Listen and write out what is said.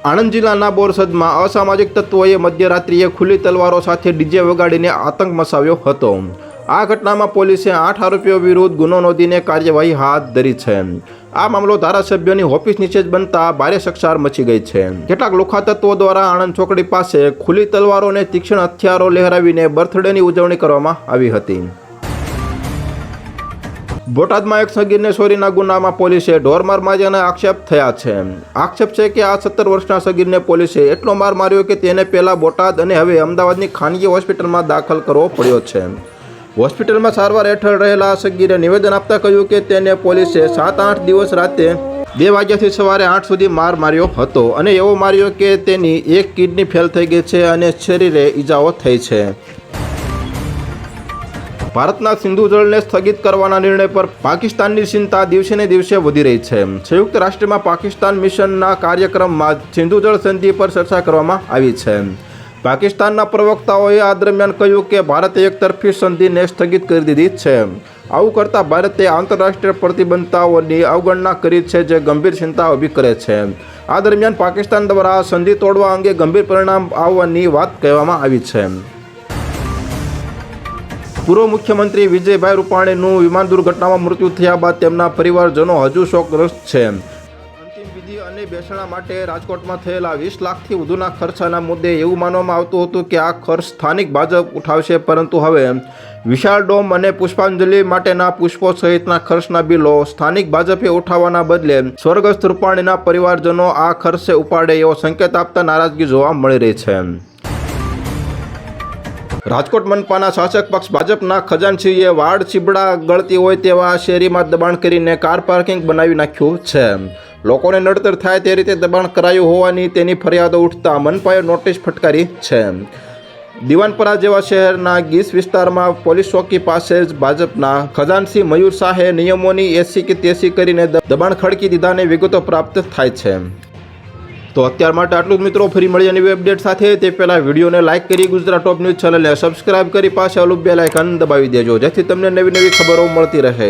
આણંદ જિલ્લાના બોરસદમાં અસામાજિક તત્વોએ મધ્યરાત્રિએ ખુલ્લી તલવારો સાથે ડીજે વગાડીને આતંક મચાવ્યો હતો। આ ઘટનામાં પોલીસે 8 આરોપીઓ વિરુદ્ધ ગુનો નોંધીને કાર્યવાહી હાથ ધરી છે। આ મામલો ધારાસભ્યોની ઓફિસ નીચે જ બનતા ભારે ચકચાર મચી ગઈ છે। કેટલાક લુખ્ખા તત્વો દ્વારા આણંદ ચોકડી પાસે ખુલ્લી તલવારો અને તીક્ષ્ણ હથિયારો લહેરાવીને બર્થડેની ઉજવણી કરવામાં આવી હતી। બોટાદમાં એક સગીરને ચોરીના ગુનામાં પોલીસે ઢોરમાર માર્યાના આક્ષેપ થયા છે। આક્ષેપ છે કે આ 17 વર્ષના સગીરને પોલીસે એટલો માર માર્યો કે તેને પહેલા બોટાદ અને હવે અમદાવાદની ખાનગી હોસ્પિટલમાં દાખલ કરવો પડ્યો છે। હોસ્પિટલમાં સારવાર હેઠળ રહેલા સગીરે નિવેદન આપતા કહ્યું કે તેને પોલીસે 7-8 દિવસ રાતે 2 વાગ્યાથી સવારે 8 સુધી માર માર્યો હતો અને એવો માર્યો કે તેની એક કિડની ફેલ થઈ ગઈ છે અને શરીરે ઈજાઓ થઈ છે। ભારતના સિંધુ જળને સ્થગિત કરવાના નિર્ણય પર પાકિસ્તાનની ચિંતા દિવસે ને દિવસે વધી રહી છે। સંયુક્ત રાષ્ટ્રમાં પાકિસ્તાન મિશનના કાર્યક્રમમાં સિંધુ જળ સંધિ પર ચર્ચા કરવામાં આવી છે। પાકિસ્તાનના પ્રવક્તાઓએ આ દરમિયાન કહ્યું કે ભારતે એકતરફી સંધિને સ્થગિત કરી દીધી છે। આવું કરતાં ભારતે આંતરરાષ્ટ્રીય પ્રતિબદ્ધતાઓની અવગણના કરી છે, જે ગંભીર ચિંતા ઊભી કરે છે। આ દરમિયાન પાકિસ્તાન દ્વારા સંધિ તોડવા અંગે ગંભીર પરિણામ આવવાની વાત કહેવામાં આવી છે। પૂર્વ મુખ્યમંત્રી વિજયભાઈ રૂપાણીનું વિમાન દુર્ઘટનામાં મૃત્યુ થયા બાદ તેમના પરિવારજનો હજુ શોકગ્રસ્ત છે। અંતિમ વિધિ અને બેસણા માટે રાજકોટમાં થયેલા 20 લાખથી વધુના ખર્ચના મુદ્દે એવું માનવામાં આવતું હતું કે આ ખર્ચ સ્થાનિક ભાજપ ઉઠાવશે, પરંતુ હવે વિશાળ ડોમ અને પુષ્પાંજલિ માટેના પુષ્પો સહિતના ખર્ચના બિલો સ્થાનિક ભાજપે ઉઠાવવાના બદલે સ્વર્ગસ્થ રૂપાણીના પરિવારજનો આ ખર્ચે ઉપાડે એવો સંકેત આપતા નારાજગી જોવા મળી રહી છે। રાજકોટ મનપાના શાસક પક્ષ ભાજપના ખજાનચીએ વાડ ચીબડા ગળતી હોય તેવા શેરીમાં દબાણ કરીને કાર પાર્કિંગ બનાવી નાખ્યું છે। લોકોને નડતર થાય તે રીતે દબાણ કરાયું હોવાની તેની ફરિયાદો ઉઠતા મનપાએ નોટિસ ફટકારી છે। દિવાનપરા જેવા શહેરના ગીસ વિસ્તારમાં પોલીસ ચોકી પાસે જ ભાજપના ખજાનચી મયુર શાહે નિયમોની એસી કે તેસી કરીને દબાણ ખડકી દીધાની વિગતો પ્રાપ્ત થાય છે। તો અત્યાર માટે આટલું જ મિત્રો, ફરી મળીએ નવી અપડેટ સાથે। તે પહેલાં વિડીયોને લાઇક કરી ગુજરાત ટોપ ન્યૂઝ ચેનલને સબસ્ક્રાઇબ કરી પાછળ બેલ આઇકન દબાવી દેજો, જેથી તમને નવી ખબરો મળતી રહે।